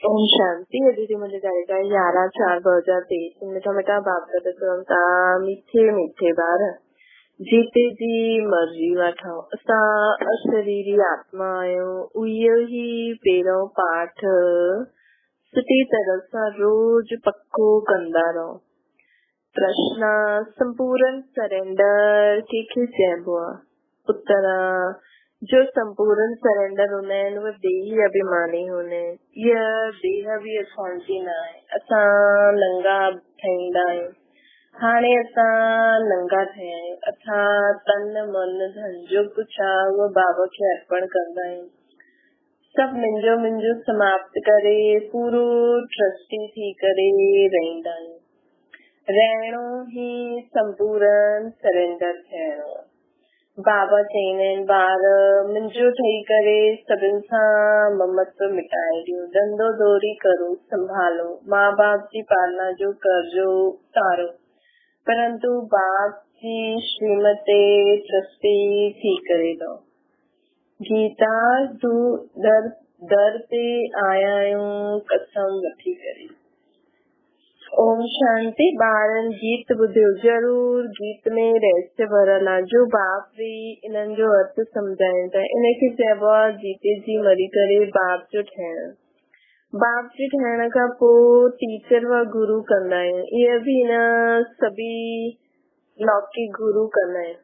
ओम शांति। अदिति मुझे करेगा 11/4/2023 मिठा मिठा बाप का सुनता मीठे मीठे बार जीते जी मर्जी वठो असा अशरीरी आत्मा आयो उयो ही पेरो पाठ सुठी तरह सा रोज पक्को कंदा रहो। प्रश्न संपूर्ण सरेंडर के चइबो आहे? उत्तर जो संपूर्ण सरेंडर हूंदा आहिनि उहे देही अभिमानी हूंदा आहिनि। इहा देह बि असांजी न आहे, असां नंगा ठहींदा आहियूं। हाणे असां नंगा ठहिया आहियूं। असां तन मन धन जो कुझु आहे उहो बाबा खे अर्पण कंदा आहियूं। सभु मुंहिंजो समाप्त करे पूरो ट्रस्टी थी करे रहंदा आहियूं। रहणो ई संपूर्ण सरेंडर थियणो। बाबा चईंदा आहिनि ॿार मुंहिंजो ठही करे सभिनि सां ममत्व मिटाए ॾियो। धंधो दोरी करो, संभालो, माँ बाप जी पालना जो कर्जो उतारो, परंतु बाप जी श्रीमत ते ट्रस्टी थी करे रहो। गीता दर ते आया आहियूं कसम वठी करे। ओम शांति। ॿारनि गीत ॿुधियो जरूर। गीत में रहस्य भरल आहे। जो बाप भी इन्हनि जो अर्थ सम्झाइनि था। इनखे चइबो आहे जीते जी मरी करे बाप जो ठहिण। बाप जे ठहिण खां पोइ टीचर व गुरु कंदा आहियूं। इहे बि न सभी लौकिक गुरु कंदा आहिनि,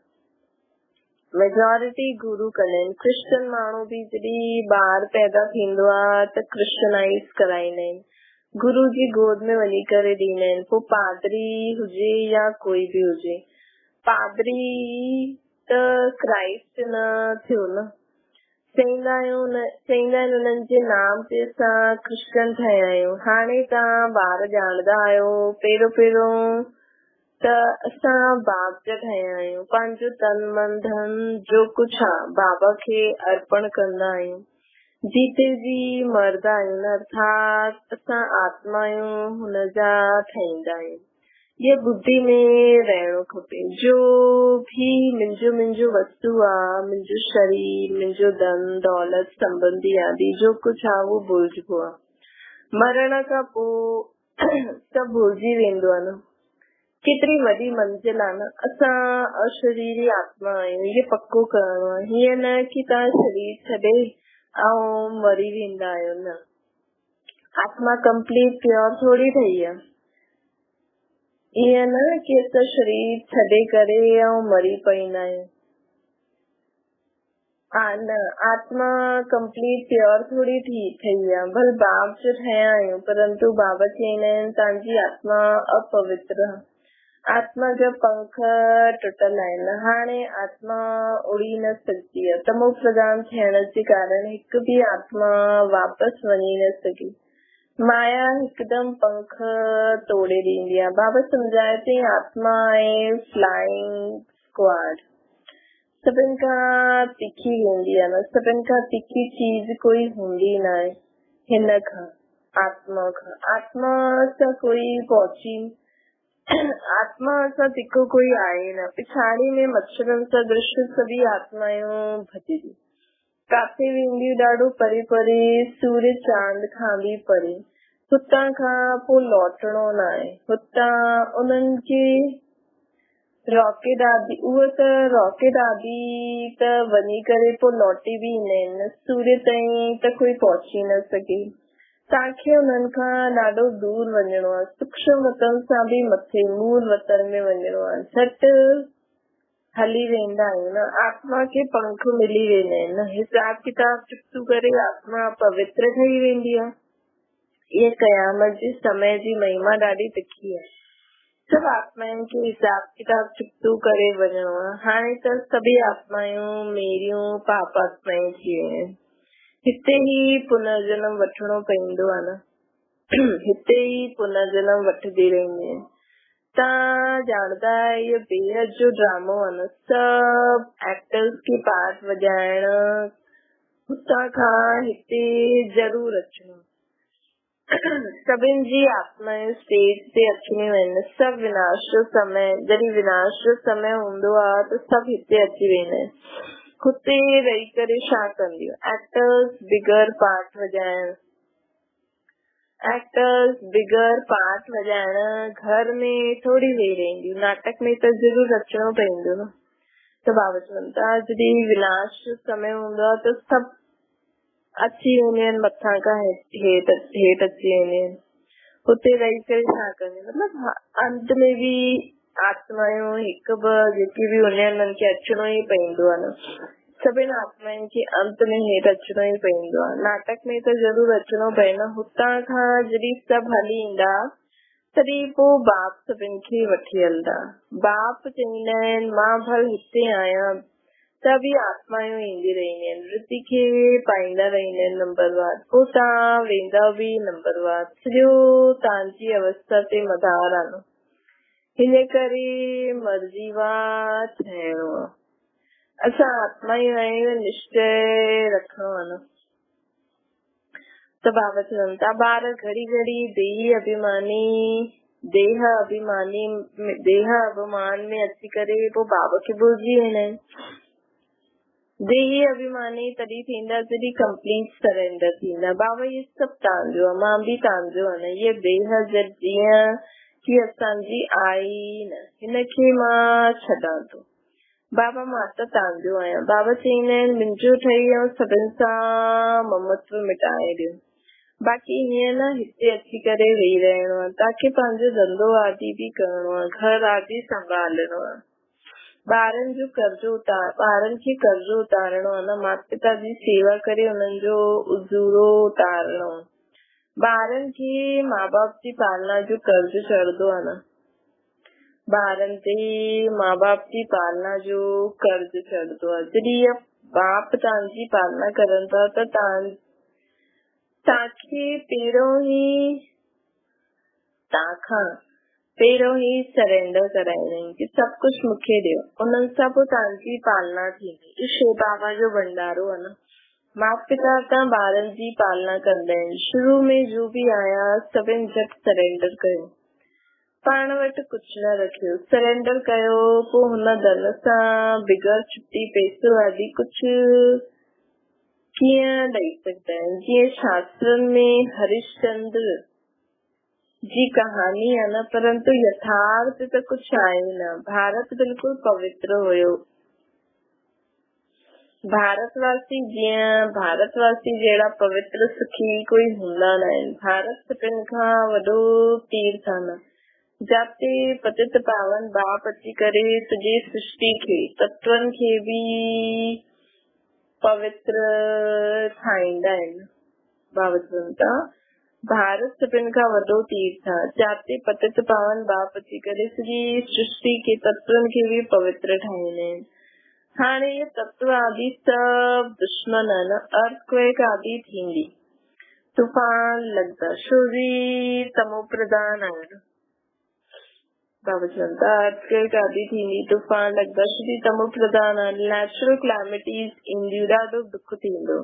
मेजोरिटी गुरु कंदा आहिनि। क्रिश्चन माण्हू बि जॾहिं ॿार पैदा थींदो आहे त क्रिश्चनाइज़ कराईंदा आहिनि, गुरु जी गोद में वञी करे ॾींदा आहिनि। पोइ पादरी हुजे या कोई बि हुजे, पादरी त क्राइस्ट न थियो न। चईंदा आहिनि उन्हनि जे नाम ते असां क्रिश्चन ठहिया आहियूं। हाणे तव्हां ॿार ॼाणदा आहियो पहिरियों त असां बाप जा ठहिया आहियूं। पंहिंजो तन मन धन जो कुझु आहे बाबा खे अर्पण कंदा आहियूं। जीते जी मरदा आहियूं, अर्थात असां आत्मा आहियूं, हुनजा ठहींदा आहियूं। ये बुद्धि में रहणो खपे। जो भी मुंहिंजो वस्तु आहे, मुंहिंजो शरीर, मुंहिंजो धन दौलत संबंधी आदि जो कुझु आहे उहो भुलिजबो आहे। मरण खां पोइ सभु भुलिजी वेंदो आहे न। केतिरी वॾी मंजिल आहे न। असां अशरीरी आत्मा आहियूं, इहे पक्को करणो आहे। हीअं न की तव्हां शरीर छॾे ऐं मरी वेंदा आहियो न। आत्मा कंप्लीट प्योर थोड़ी ठही आहे। ईअं न की असां शरीर छॾे करे ऐं मरी पईंदा आहियूं। न, आत्मा कंप्लीट प्योर थोड़ी ठही आहे। भले बाप जो ठहिया आहियूं, परंतु बाबा चईंदा आहिनि तव्हांजी आत्मा अपवित्र। आत्मा जा पंख टुटल आहिनि। हाणे आत्मा उड़ी न सघंदी आहे। तमो प्रधान थियण जे कारण हिकु बि आत्मा वापसि वञी न सघी। माया हिकदमि पंख तोड़े ॾींदी आहे। बाबा सम्झाए थी आत्मा आहे फ्लाइंग स्क्वाड, सभिनि खां तिखी हूंदी आहे न। सभिनि खां तिखी चीज कोई हूंदी न आहे हिन खां, आत्मा सां कोई पहुची, आत्मा सां तिखो कोई आहे न। पिछाड़ी में मच्छरनि सां दृश्य सभी आत्मायूं भॼिजी काथे वेंदियूं, ॾाढो परे परे, सूर्य चांद खां बि परे। हुतां खां पोइ लौटणो न आहे। हुतां उन्हनि खे रॉकेट आदि, उहो त रॉकेट आदि त वञी करे पोइ लौटी बि ईंदा आहिनि। सूर्य ताईं त कोई पहुची न सघे। तव्हांखे उन्हनि खां ॾाढो दूर वञिणो आहे। सूक्ष्म वतन सां बि मथे मूल वतन में वञिणो आहे। झटि हली वेंदा आहियूं न। आत्मा खे पंख मिली वेंदा आहिनि न। हिसाब किताब चुकतू करे आत्मा पवित्र ठही वेंदी आहे। इहे क़यामत जे समय जी महिमा ॾाढी तिखी आहे। सभु आत्माउनि खे हिसाब किताब चुकतू करे वञिणो आहे। हाणे त सभी आत्मायूं मेरियूं पाप आत्मायूं थी वियूं आहिनि। हिते ई पुनर्जन्म वठणो पवंदो आहे न। हिते ई पुनर्जन्म वठदी रहंदी आहिनि। तव्हां ॼाणदा इहो बेहद जो ड्रामो आहे न। सभु एक्टर्स खे पार्ट वॼाइण हुतां खां हिते जरूर अचणो। सभिनि जी आत्मायूं स्टेज ते अचणियूं आहिनि। सभु विनाश जो समय, जॾहिं विनाश जो समय हूंदो आहे त सभु हिते अची वेंदा आहिनि। हुते रही करे छा कंदियूं? एक्टर्स बिगर पार्ट वॼाइण। एक्टर्स बिगर पार्ट वॼाइण घर में थोड़ी वेही रहंदियूं, नाटक में त जरूर अचणो पवंदो न। त बाबा चवनि था जॾहिं विनाश जो समय हूंदो आहे त सभु अची वेंदियूं आहिनि, मथां खां हेठि अची वेंदियूं आहिनि, हुते रही करे छा कंदियूं, मतिलबु अंत में बि आत्मायूं हिकु ॿ जेके बि हूंदियूं आहिनि उन्हनि खे अचिणो ई पवंदो आहे न। सभिनि आत्माउनि खे अंत में हेठि अचिणो ई पवंदो आहे। नाटक में त जरूर अचिणो पए न। हुतां खां जॾहिं सभु हली ईंदा तॾहिं पोइ बाप सभिनि खे वठी हलंदा। बाप चवंदा आहिनि मां भल हिते आहियां, त बि आत्मायूं ईंदी रहंदियूं आहिनि, वृत्ति खे पाईंदा रहंदा आहिनि नंबरवार। पोइ तव्हां वेंदा बि नंबरवार, सॼो तव्हांजी अवस्था ते मदार आहे न। हिन करे मर्ज़ीवार ठहिणो आहे। असां आत्मायूं आहियूं, निश्चय रखणो आहे न। त बाबा चवनि था ॿार घड़ी घड़ी देह अभिमान में अची करे पोइ बाबा खे भुलिजी वेंदा आहिनि। देही अभिमानी तॾहिं थींदा जॾहिं कंप्लीट सरेंडर थींदा। बाबा इहे सभु तव्हांजो आहे, मां बि तव्हांजो आहे न। इहे देह जीअं की असांजी आई न, हिनखे मां छॾां थो। बाबा मां त तव्हांजो आहियां। बाबा चवंदा आहिनि मुंहिंजो ठही ऐं सभिनि सां ममत्व मिटाए ॾियो। बाक़ी हीअं न हिते अची करे वेही रहणो आहे। तव्हांखे पंहिंजो धंधो आदि बि करणो आहे, घर आदि संभालणो आहे, ॿारनि खे कर्ज़ो उतारणो आहे न। माता पिता जी सेवा करे हुननि जो उजूरो उतारणो आहे। ॿारनि खे माउ बाप जी पालना जो कर्ज़ चढ़ंदो आहे न। ॿारनि ते माउ बाप जी पालना जो कर्ज़ चढ़ंदो आहे। जॾहिं बाप तव्हांजी पालना करनि था त तव्हांखे पहिरों ई सरेंडर कराइणो कि सभु कुझु मूंखे ॾियो, उन्हनि सां पोइ तव्हांजी पालना थींदी। इहो बाबा जो भंडारो आहे न। माता पिता त ॿारनि जी पालना कंदा आहिनि। शुरू में जो बि आया सभिनि झटि सरेंडर कयो, पाण वटि कुझु न रखियो, सरेंडर कयो। पोइ हुन धन सां बिगर छुट्टी पैसो आदि कुझु कीअं ॾेई सघंदा आहिनि। जीअं शास्त्रनि में हरिश्चंद्र जी कहानी आहे न, परंतु यथार्थ त कुझु आहे न। भारत बिल्कुलु पवित्र हुयो। भारतवासी जहिड़ा पवित्र सुखी कोई हूंदा न आहिनि। भारत सभिनि खां वॾो तीर्थ आहे न, जाते पतित पावन बाप अची करे सॼी सृष्टि खे, तत्वनि खे बि पवित्र ठाहींदा आहिनि। बाबा चवनि था भारत सभिनि खां वॾो तीर्थ आहे, जाते पतित पावन बाप अची करे सॼी सृष्टि खे, तत्वनि खे बि पवित्र ठाहींदा आहिनि। हाणे इहे तत्व आदि सभु दुश्मन आहिनि। अर्थक्वेक आदि थींदी, तूफान लॻंदा, शरीर तमो प्रधान आहिनि। बाबा चवनि था अर्थक्वेक आदि थींदी, तूफान लॻंदा, शरीर तमो प्रधान आहिनि। नेचुरल क्लैमिटीज़ ईंदियूं, ॾाढो दुख थींदो।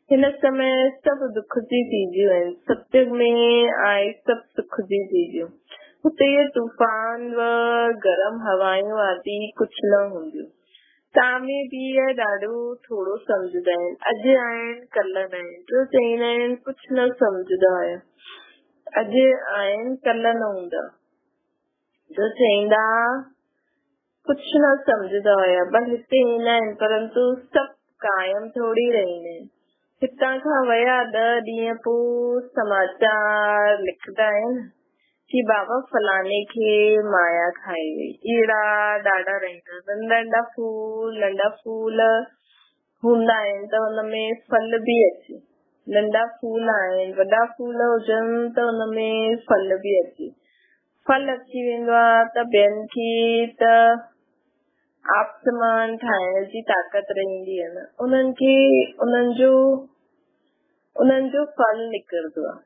हिन समय सभु दुख जी चीजियूं आहिनि। सत्य में आहे सभु सुख जी चीजियूं। हुते तूफान व गरम हवायूं आदि कुझु न हूंदियूं। तव्हां में बि ॾाढो थोरो सम्झंदा आहिनि। अॼु आहिनि कल्ह न आहिनि। जो चवंदा आहिनि कुझु न सम्झंदा आहियो, अॼु आहिनि कल्ह न हूंदा। जो चवंदा कुझु न सम्झंदा हुया, बस हिते ईंदा आहिनि, परंतु सभु कायम थोड़ी रहंदा आहिनि। हितां खां विया 10 ॾींहं पोइ समाचार लिखंदा आहिनि कि बाबा फलाने खे माया खाई वई। अहिड़ा ॾाढा रहंदा। नंढा फूल हूंदा आहिनि त हुनमें फल बि अचे। नंढा फूल आहिनि, वॾा फूल हुजनि त हुनमें फल बि अचे। फल अची वेंदो आहे त ॿियनि खे त आपसमान ठाहिण जी ताक़त रहंदी आहे न। उन्हनि जो फल निकिरंदो आहे।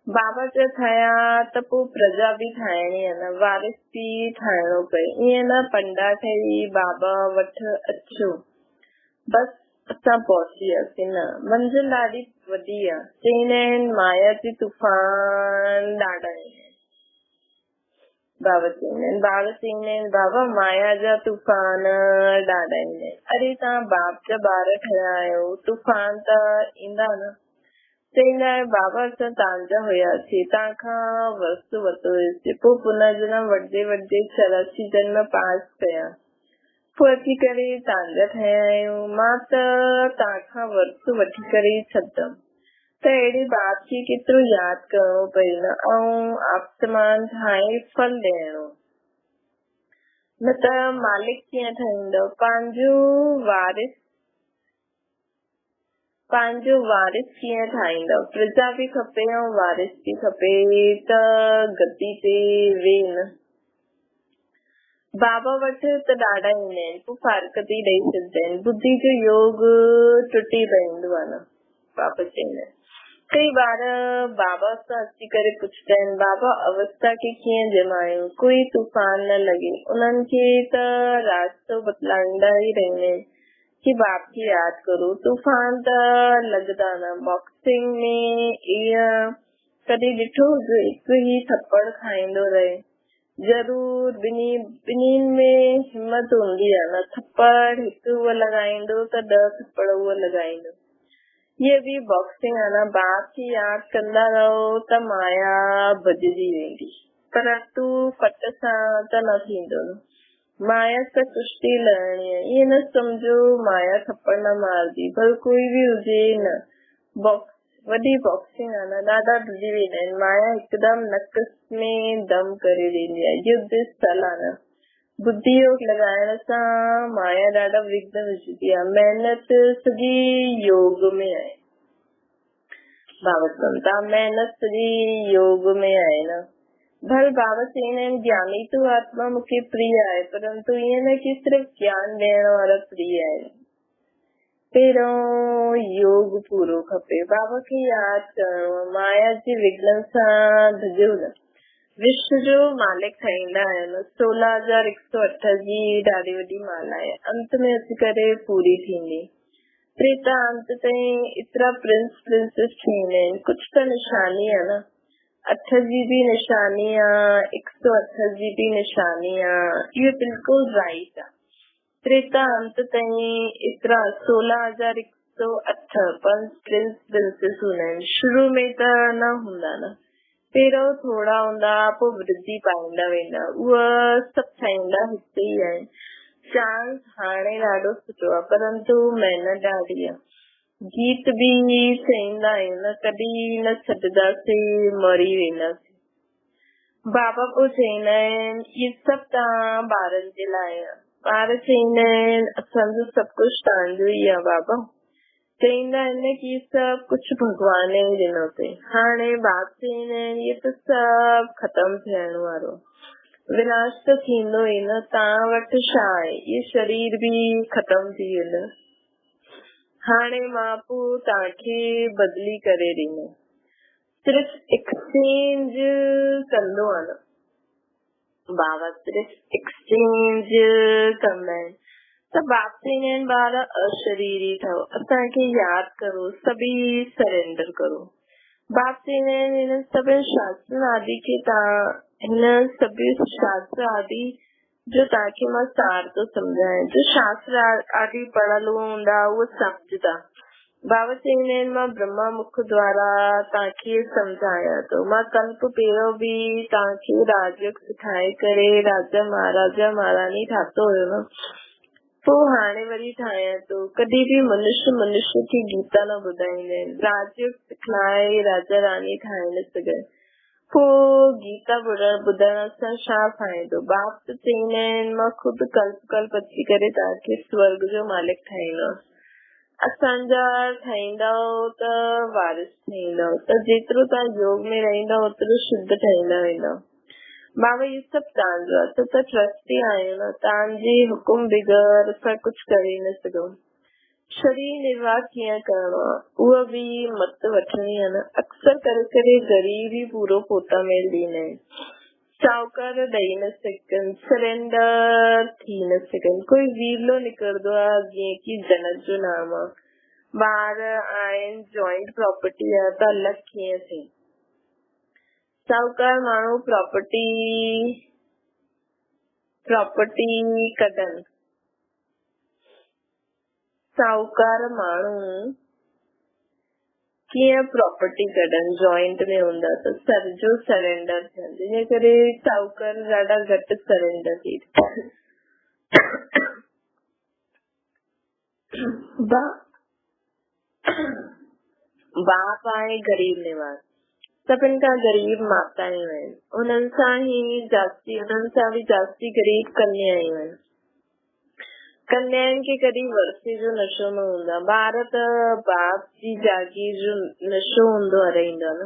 बाबा जा ठाहिया त पोइ प्रजा बि ठाहिणी आहे न, वारिस बि ठाहिणो पए। ईअं न पंडा ठही बाबा वटि अचो बस असां पहुची वियासीं, न। मंज़िल ॾाढी वॾी आहे। चवंदा आहिनि माया जी तूफान ॾाढा आहिनि। बाबा चवंदा आहिनि बाबा माया जा तूफान ॾाढा आहिनि। अरे तव्हां बाप जा ॿार ठहिया आहियो, तूफान त ईंदा न। चईंदा बाबा असां तव्हांजा हुयासीं, तव्हांखां वस्तु वरितो हुयोसीं, पोइ पुनर्जन्म वठिजे वठिजे 84 जन्म पास कया, पोइ अची करे तव्हांजा ठहिया आहियूं। मां त तव्हांखां वस्तु वठी करे छॾंदमि। त अहिड़े बाप खे केतिरो यादि करणो पवंदो ऐं आसमान ठाहे फल ॾियणो, न त मालिक कीअं ठहींदो? पंहिंजो वारिस कीअं ठाहींदो? प्रजा बि खपे ऐं वारिस बि खपे, त गद्दी ते वेह न। बाबा वटि त ॾाढा ईंदा आहिनि, पोइ फारकती ॾेई छॾींदा आहिनि, बुद्धि जो योग टुटी पवंदो आहे न। बाबा चईंदा आहिनि कई बार बाबा सां अची करे पुछंदा आहिनि, बाबा अवस्था खे कीअं जमायूं, कोई तूफान न लॻे। उन्हनि खे त रास्तो बतलाईंदा ई रहंदा आहिनि कि बाप खे यादि करो, तूफान त लॻंदा न। बॉक्सिंग में ईअं कॾहिं ॾिठो हुजे हिकु ई थप्पड़ खाईंदो रहे? ज़रूर ॿिन्हिनि में हिम्मत हूंदी आहे न। थप्पड़ हिकु उहो लॻाईंदो त 10 थप्पड़ उहो लॻाईंदो। ये बि बॉक्सिंग आहे न। बाप खे यादि कंदा रहो त माया भॼजी वेंदी, परंतु फट सां त न थींदो न। माया सां कुश्ती लड़णी आहे, ईअं न सम्झो माया थप्पड़ न मारदी, भले कोई बि हुजे न। वॾी बॉक्सिंग आहे न, ॾाढा भॼी वेंदा आहिनि। माया हिकदमि नक में दम करे ॾींदी आहे। युद्ध स्थल आहे न। बुद्धि योग लॻाइण सां माया ॾाढा विघ्न विझदी आहे। महिनत सॼी योग में आहे। बाबा चवंदा महिनत सॼी योग में आहे न। भल बाबा चईंदा आहिनि ज्ञानी तो आत्मा मूंखे प्रिय आहे, परंतु ईअं न कि सिर्फ़ ज्ञान ॾियण वारा प्रिय आहिनि। पहिरियों योग पूरो खपे। बाबा खे यादि करणो, माया जे विघ्न सां धजो न। विश्व जो मालिक ठहींदा आहिनि। 16,108 जी ॾाढी वॾी माला आहे, अंत में अची करे पूरी थींदी। त्रेता अंत ताईं एतिरा प्रिंस प्रिंसेस थींदा आहिनि। कुछ त निशानी आहे न। 8 जी बि निशानी आहे, 108 जी बि निशानी आहे। इहो बिल्कुलु राइट आहे। त्रेता अंत ताईं एतिरा 16,108 प्रिंस प्रिंसेस हूंदा आहिनि। शुरू में त न हूंदा न, पहिरियों थोड़ा हूंदा, पोइ वृद्धि पाईंदा वेंदा। उहा सभु ठाहींदा हिते ई आहिनि। चांस हाणे ॾाढो सुठो आहे, परंतु महिनत ॾाढी आहे। गीत बि चईंदा आहियूं न, कॾहिं न छॾंदासीं, मरी वेंदासीं। बाबा पोइ चईंदा आहिनि इहे सभु तव्हां ॿारनि जे लाइ आहे। ॿार चईंदा आहिनि असांजो सभु कुझु तव्हांजो ई आहे बाबा। चईंदा आहिनि कि सभु कुझु भॻवान ई ॾिनो अथई। हाणे बाप चईंदा आहिनि इहे त सभु ख़तम थियण वारो, विनाश त थींदो ई न। तव्हां वटि छा आहे? इहे शरीर बि ख़तम थी वेंदो। हाणे मां पोइ तव्हांखे बदिली करे ॾींदो, सिर्फ़ एक्सचेंज कंदो आहे न। बाबा सिर्फ़ एक्सचेंज कंदा आहिनि। त बाप चईंदा आहिनि ॿार अशरीरी ठहो, असांखे यादि करो, सभी सरेंडर करो। बाप चईंदा आहिनि हिन सभिनी शास्त्र आदि खे हिन सभी शास्त्र आदि जो तव्हांखे मां सार तो सम्झायां, जो शास्त्र आदि पढ़ियल हूंदा उहो सम्झदा। बाबा चईंदा आहिनि मां ब्रह्मा मुख द्वारा तव्हांखे सम्झायां थो। मां कल्प पहिरियों बि तव्हांखे राजयोग सिखाए करे राजा महाराजा महारानी ठातो हुयो न, पोइ हाणे वरी ठाहियां थो। कॾहिं बि मनुष्य खे गीता न ॿुधाईंदा आहिनि। राजयोग सिखलाए राजा रानी ठाहे न सघे, पोइ गीता ॿुधण सां छा फ़ाइदो? बाप त चईंदा आहिनि मां ख़ुदि कल्प अची करे तव्हांखे स्वर्ग जो मालिक ठाहींदो। असांजा ठहींदव त वारिस ठहींदव, त जेतिरो तव्हां योग में रहंदव ओतिरो शुद्ध ठहींदा वेंदव। बाबा इहो सभु तव्हांजो आहे, त ट्रस्टी आहियो न। तव्हांजे हुकुम बग़ैर असां कुझु करे न सघूं। शरीर निर्वाह कीअं करणो आहे उहा बि मत वठणी आहे न। अक्सर करे गरीब ई पूरो पोता मेल ॾींदा आहिनि। साहूकार ॾेई न सघनि, सरेंडर थी न सघनि। कोई वीरलो निकिरंदो आहे जीअं की जनक जो नाम आहे। ॿार आहिनि, जॉइंट प्रॉपर्टी आहे, त अलॻि कीअं थिए? साहूकार माण्हू प्रॉपर्टी कढनि, साहूकार माण्हू कीअं प्रॉपर्टी कढनि जॉइंट में हूंदा त सर जो सरेंडर थियनि, जिन करे साहूकार ॾाढा घटि सरेंडर थी बाप आहे गरीब निवास, सभिनि खां गरीब मातायूं आहिनि, उन्हनि सां बि जास्ती गरीब कन्यायूं आहिनि। कन्याउनि खे कॾहिं वरसे जो नशो न हूंदो आहे, ॿार त बाप जी जागीर जो नशो हूंदो रहंदो न,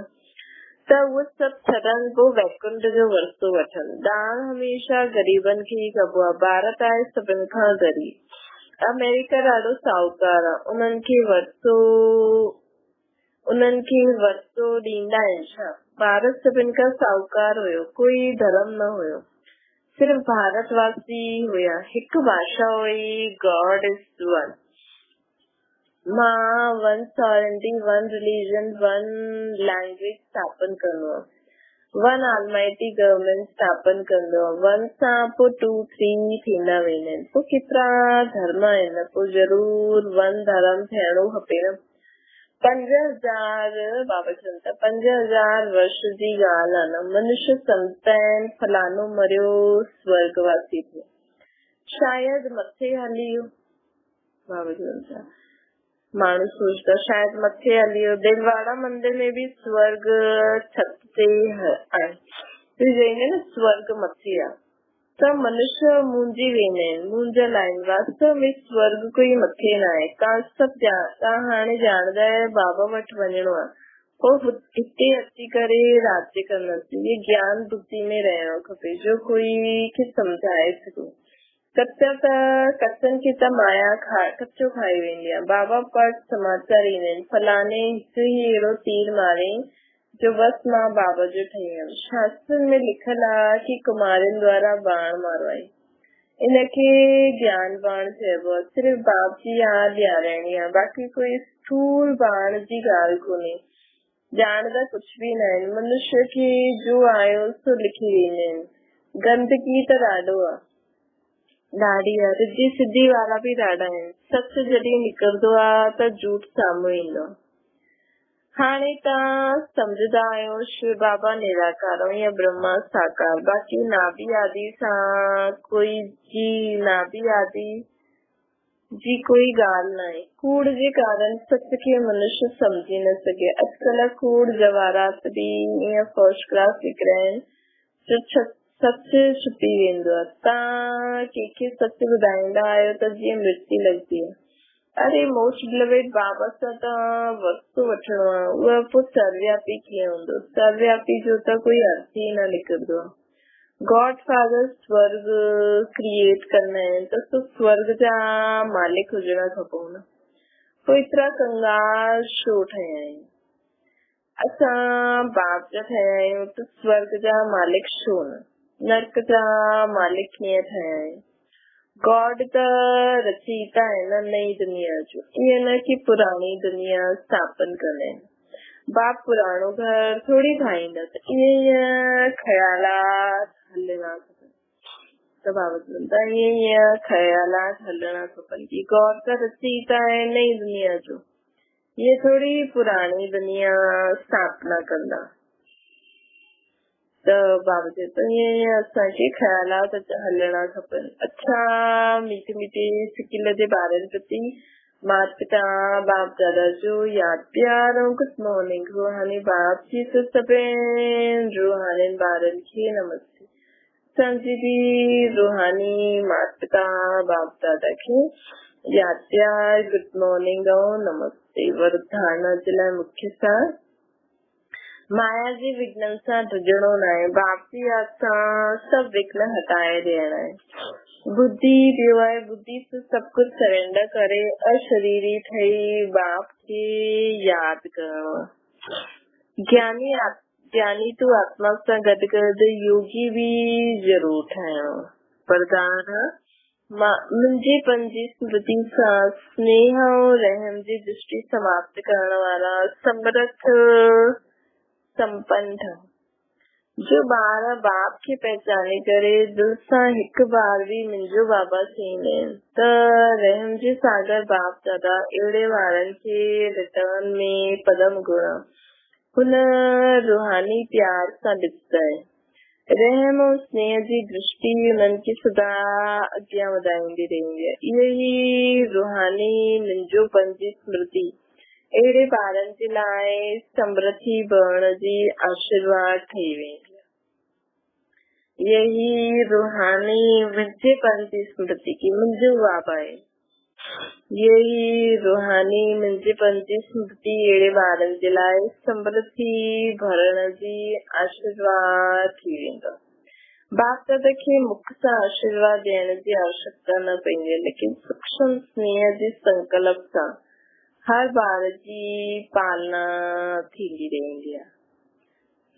त उहे सभु छॾनि पोइ वैकुंठ जो वरसो वठनि। दान हमेशह गरीबनि खे ई कबो आहे। भारत आहे सभिनि खां गरीब, अमेरिका ॾाढो साहूकार आहे, उन्हनि खे वरसो ॾींदा आहिनि छा? भारत सभिनि खां साहूकार हुयो, कोई धर्म न हुयो, सिर्फ भारतवासी हुया, हिकु भाषा हुई, गॉड इज वन। मां 1 sovereignty, 1 religion, 1 language स्थापन कंदो आहे, 1 almighty government स्थापन कंदो आहे। 1 सां पोइ 2 3 थींदा वेंदा आहिनि, पोइ केतिरा धर्म आहिनि, पोइ ज़रूर 1 धर्म थियणो खपे न। 5000 बाबा चवनि था 5000 वर्ष जी ॻाल्हि आहे न, मनुष्य संत आहिनि, फलानो मरियो स्वर्गवासी थियो, शायदि मथे हली वियो। बाबा चवनि था माण्हू सोचता शायदि मथे हली वियो। दिलवाड़ा मंदिर में बि स्वर्ग छत ते आहे न, स्वर्ग मथे आहे, त मनुष्य मुंहिंजी वेंदा आहिनि, मुंहिंजा लाइन। वास्तव में स्वर्ग कोई मथे न आहे। तव्हां हाणे ॼाणदा आहियो बाबा वटि वञिणो आहे, पोइ हिते अची करे राज्य कंदासीं। इहे ज्ञान बुद्धि में रहणो खपे, जो कोई खे सम्झाए सघो। कचनि खे त माया कचो खाई वेंदी आहे। बाबा वटि समाचार ईंदा आहिनि, फलाणे हिकु ई अहिड़ो तीर मारे जो बस मां बाबा जो ठही वियमि। शास्त्र में लिखल आहे कि कुमारियुनि द्वारा बाण मारवाई, इनखे ज्ञान बाण चइबो आहे। सिर्फ़ बाप जी यादि ॾियाराइणी आहे, बाक़ी कोई स्थूल बाण जी ॻाल्हि कोन्हे। ॼाणदा कुछ बि न आहिनि, मनुष्य खे जो आयो सो लिखी वेंदा आहिनि। गंदगी त ॾाढी आहे, रिधी सिधी वारा बि ॾाढा आहिनि। सच जॾहिं निकिरंदो आहे त झूठ साम्हूं ईंदो आहे। हाणे तव्हां सम्झंदा आहियो शिव बाबा निराकार या ब्रह्मा साकार, बाक़ी नाभि आदि सां नाभि आदि जी कोई ॻाल्हि न आहे। कूड़ जे कारण सच खे मनुष्य समझी न सघे। अॼुकल्ह कूड़ जवाहरात बि ईअं फर्स्ट क्लास निकिरिया आहिनि जो सच छुपी वेंदो आहे। तव्हां कंहिंखे सच ॿुधाईंदा आहियो त जीअं मृत्यु लॻंदी आहे। अरे मोस्ट बिलवेड बाबा सां तव्हां वस्तु वठणो आहे, उहा पोइ सर्वव्यापी कीअं हूंदो? सर्वव्यापी जो त कोई अर्थ ई न निकिरंदो आहे। गॉड फादर स्वर्ग क्रिएट कंदा आहिनि त स्वर्ग जा मालिक हुजणा खपो न, पोइ एतिरा कंगाल छो ठहिया आहिनि? असां बाप जा ठहिया आहियूं त स्वर्ग जा मालिक छो न? नर्क जा मालिक कीअं ठहिया आहिनि? गॉड त रचयिता आहे न नई दुनिया जो, ईअं न कि पुराणी दुनिया स्थापन कंदा आहिनि। बाप पुराणो घर थोड़ी ठाहींदा, त ईअं ख़यालात हलणा खपनि। त बाबा चवनि था ईअं ख़यालात हलणा खपनि कि गॉड त रचयिता आहे नई दुनिया जो, ये थोड़ी पुराणी दुनिया स्थापना कंदा। त बाबा चए थो ईअं असांखे ख़यालात हलणा खपनि। अच्छा मीठे सिकिल जे ॿारनि प्रति माता पिता बाप दादा जो यादि प्यार ऐं गुड मॉर्निंग। रूहानी बाप जी तो सभिनि रूहानी ॿारनि खे नमस्ते। असांजी बि रूहानी माता पिता बाप दादा खे यादि प्यार गुड मॉर्निंग ऐं नमस्ते। वरदान जे लाइ मुख्य सार माया जे विघ्न सां ढुजणो न आहे, बाप जी यादि सां सभु विघ्न हटाए ॾियणा आहे। बुद्धि ॿियो आहे, बुद्धि सां सभु कुझु सरेंडर करे अशरीरी ठही बाप खे यादि करणो आहे। ज्ञानी तूं आत्मा सां गॾु गॾु योगी बि ज़रूर ठहिणो। वरदान मुंहिंजी पंजी स्मृति सां स्नेह ऐं रहम जी दृष्टि समाप्त करण वारा समर्थ संपन्न जो ॿार बाप खे पहचाने करे दिल सां हिकु बार बि मुंहिंजो बाबा चईंदा आहिनि त रहम जे सागर बाप दादा अहिड़े ॿारनि खे रिटर्न में पदम गुण हुन रूहानी प्यार सां ॾिसंदा आहिनि। रहम ऐं स्नेह जी दृष्टि उन्हनि खे सदा अॻियां वधाईंदी रहंदी आहे। इहो ई रूहानी मुंहिंजोपन जी स्मृति अहिड़े ॿारनि जे लाइ समृद्धि बणण जी आशीर्वाद ठही वेंदी आहे। यही रूहानी मुंहिंजेपन जी स्मृति की मुंहिंजो बाबा आहे। यही रूहानी मुंहिंजेपन जी स्मृति अहिड़े ॿारनि जे लाइ समृद्धि भरण जी आशीर्वाद थी वेंदो। बाप दादा खे मुख सां आशीर्वाद ॾियण जी आवश्यकता न पवंदी आहे, लेकिन सूक्ष्म स्नेह जे संकल्प सां हर ॿार जी पालना थींदी रहंदी आहे।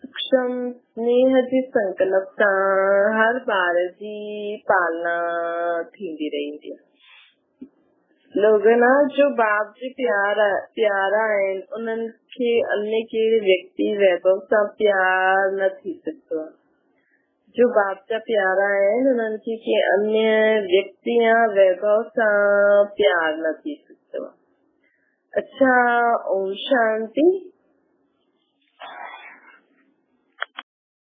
सूक्ष्म स्नेह जे संकल्प सां हर ॿार जी पालना थींदी रहंदी आहे। लोगन जो बाप जे प्यारा आहिनि उन्हनि खे अन्य कहिड़े व्यक्ति वैभव सां प्यार न थी सघंदो आहे। जो बाप जा प्यारा आहिनि उन्हनि खे अन्य व्यक्ति या वैभव सां प्यार न थी सघंदो आहे। अच्छा, ओम शांति।